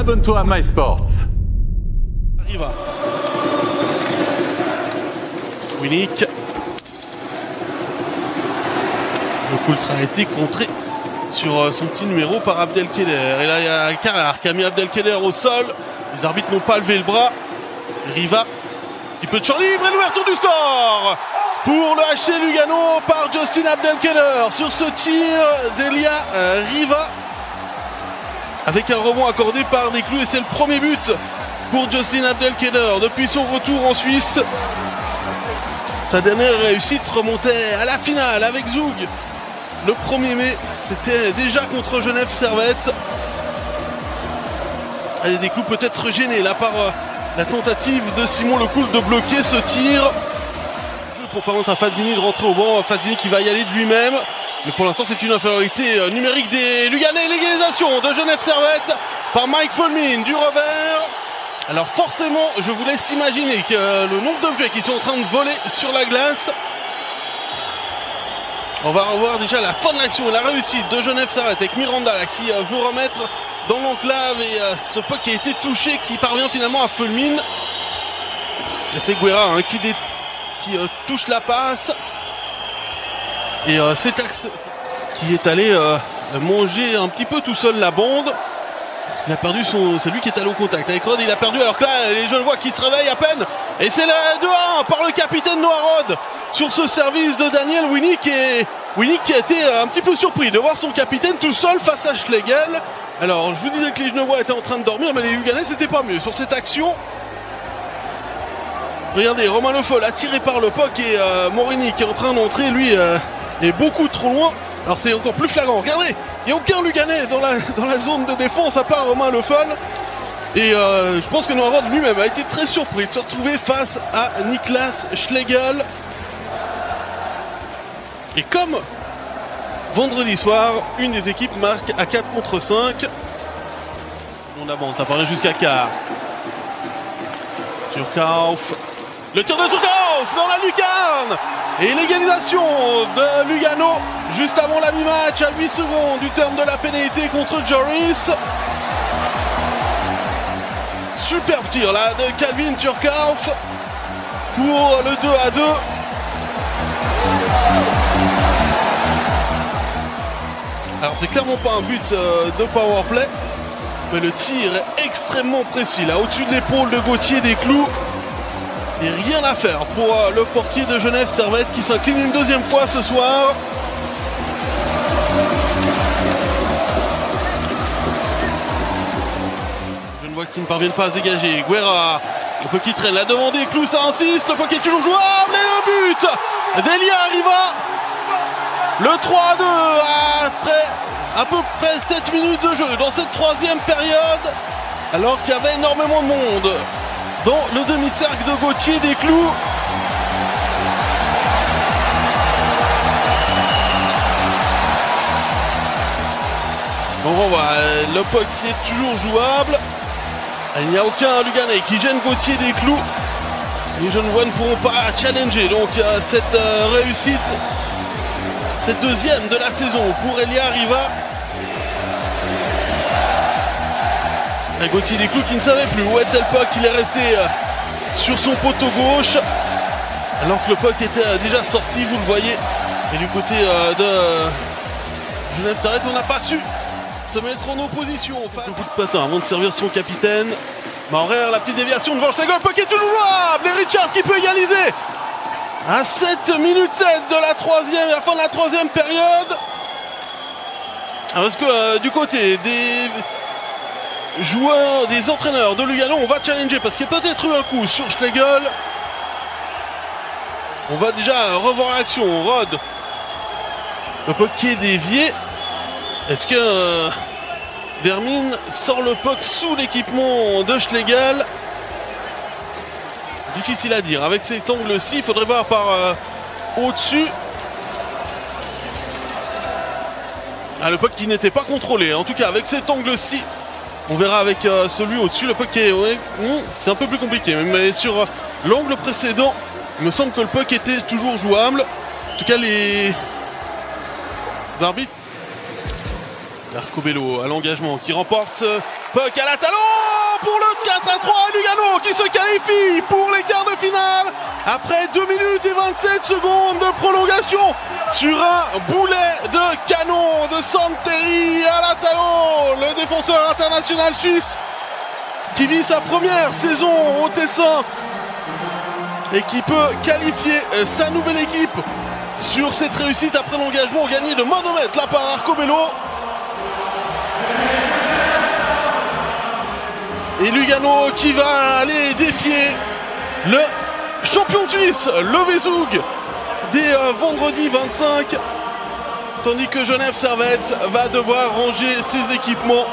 abonne-toi à MySports. Riva. Winnick. Le coup a été contré sur son petit numéro par Abdelkader. Et là, il y a Carrard qui a mis Abdelkader au sol. Les arbitres n'ont pas levé le bras. Riva, petit peu de champ libre et l'ouverture du score pour le HC Lugano par Justin Abdelkader sur ce tir d'Elia Riva avec un rebond accordé par Desclous et c'est le premier but pour Justin Abdelkader depuis son retour en Suisse. Sa dernière réussite remontait à la finale avec Zoug le 1er mai. C'était déjà contre Genève Servette. Et Desclous peut-être gêné là par la tentative de Simon Lecoul de bloquer ce tir. Pour permettre à Fadini de rentrer au banc. Fadini qui va y aller de lui-même. Mais pour l'instant c'est une infériorité numérique des Luganais. L'égalisation de Genève Servette par Mike Fulmin du revers. Alors forcément je vous laisse imaginer que le nombre d'objets qui sont en train de voler sur la glace. On va revoir déjà la fin de l'action et la réussite de Genève Servette avec Miranda là, qui veut remettre dans l'enclave et ce puck qui a été touché qui parvient finalement à Fulmin. Et c'est Guerra hein, qui touche la passe. Et c'est Axe qui est allé manger un petit peu tout seul la bande. Il a perdu c'est lui qui est allé au contact avec Rod, il a perdu alors que là les jeunes voient qu'il se réveille à peine. Et c'est la 2-1 par le capitaine Noah Rod sur ce service de Daniel Winnick. Et Winnick qui a été un petit peu surpris de voir son capitaine tout seul face à Schlegel. Alors je vous disais que les Genevois étaient en train de dormir mais les Luganais c'était pas mieux sur cette action. Regardez, Romain Le Foll attiré par le puck et Morini qui est en train d'entrer, lui est beaucoup trop loin. Alors c'est encore plus flagrant, regardez, il n'y a aucun Luganais dans la zone de défense à part Romain Le Foll. Et je pense que Noah Rod lui-même a été très surpris de se retrouver face à Niklas Schlegel. Et comme vendredi soir, une des équipes marque à 4 contre 5. On avance, ça parlait jusqu'à quart. Turcauf. Le tir de Turcauf dans la lucarne. Et l'égalisation de Lugano juste avant la mi-match à 8 secondes du terme de la pénalité contre Joris. Superbe tir là de Calvin Turcauf pour le 2-2. Alors c'est clairement pas un but de powerplay, mais le tir est extrêmement précis là au-dessus de l'épaule de Gauthier Desclous. Et rien à faire pour le portier de Genève Servette qui s'incline une deuxième fois ce soir. Je ne vois qu'ils ne parviennent pas à se dégager. Guerra, le puck qui traîne, la demande Desclous, ça insiste, le puck est toujours jouable et le but d'Elia Riva. Le 3-2 après à peu près 7 minutes de jeu dans cette troisième période, alors qu'il y avait énormément de monde dans le demi-cercle de Gauthier Desclous. Donc on voit le puck qui est toujours jouable. Il n'y a aucun Luganais qui gêne Gauthier Desclous. Les Genevois ne pourront pas challenger donc cette réussite, cette deuxième de la saison pour Elia Riva. Et Gauthier Desclous qui ne savait plus où était le puck, il est resté sur son poteau gauche alors que le puck était déjà sorti, vous le voyez. Et du côté de Genève Servette, on n'a pas su se mettre en opposition. Le coup de patin avant de servir son capitaine. Maurer, la petite déviation devant Schlegel, le puck est toujours jouable. Et Richard qui peut égaliser à 7 minutes 7 de la fin de la troisième période. Parce que du côté des joueurs, des entraîneurs de Lugano, on va challenger parce qu'il y a peut-être eu un coup sur Schlegel. On va déjà revoir l'action. Rod, le puck qui est dévié. Est-ce que Vermin sort le puck sous l'équipement de Schlegel? Difficile à dire. Avec cet angle-ci, il faudrait voir par au-dessus. Ah, le puck qui n'était pas contrôlé. En tout cas, avec cet angle-ci, on verra avec celui au-dessus. Le puck qui est... Ouais, c'est un peu plus compliqué. Mais sur l'angle précédent, il me semble que le puck était toujours jouable. En tout cas, les arbitres Arcobello à l'engagement qui remporte puck à la talon pour le 4-3. Lugano qui se qualifie pour les quarts de finale après 2 minutes et 27 secondes de prolongation sur un boulet de canon de Santeri à la talon. Le défenseur international suisse qui vit sa première saison au Tessin et qui peut qualifier sa nouvelle équipe sur cette réussite après l'engagement gagné de main de maître là par Arcobello. Et Lugano qui va aller défier le champion suisse, le Vezug, dès vendredi 25. Tandis que Genève Servette va devoir ranger ses équipements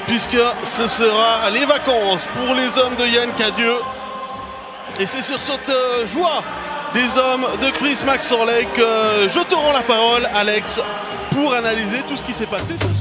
puisque ce sera les vacances pour les hommes de Yann Cadieux. Et c'est sur cette joie des hommes de Chris Maxorley que je te rends la parole, Alex, pour analyser tout ce qui s'est passé ce soir.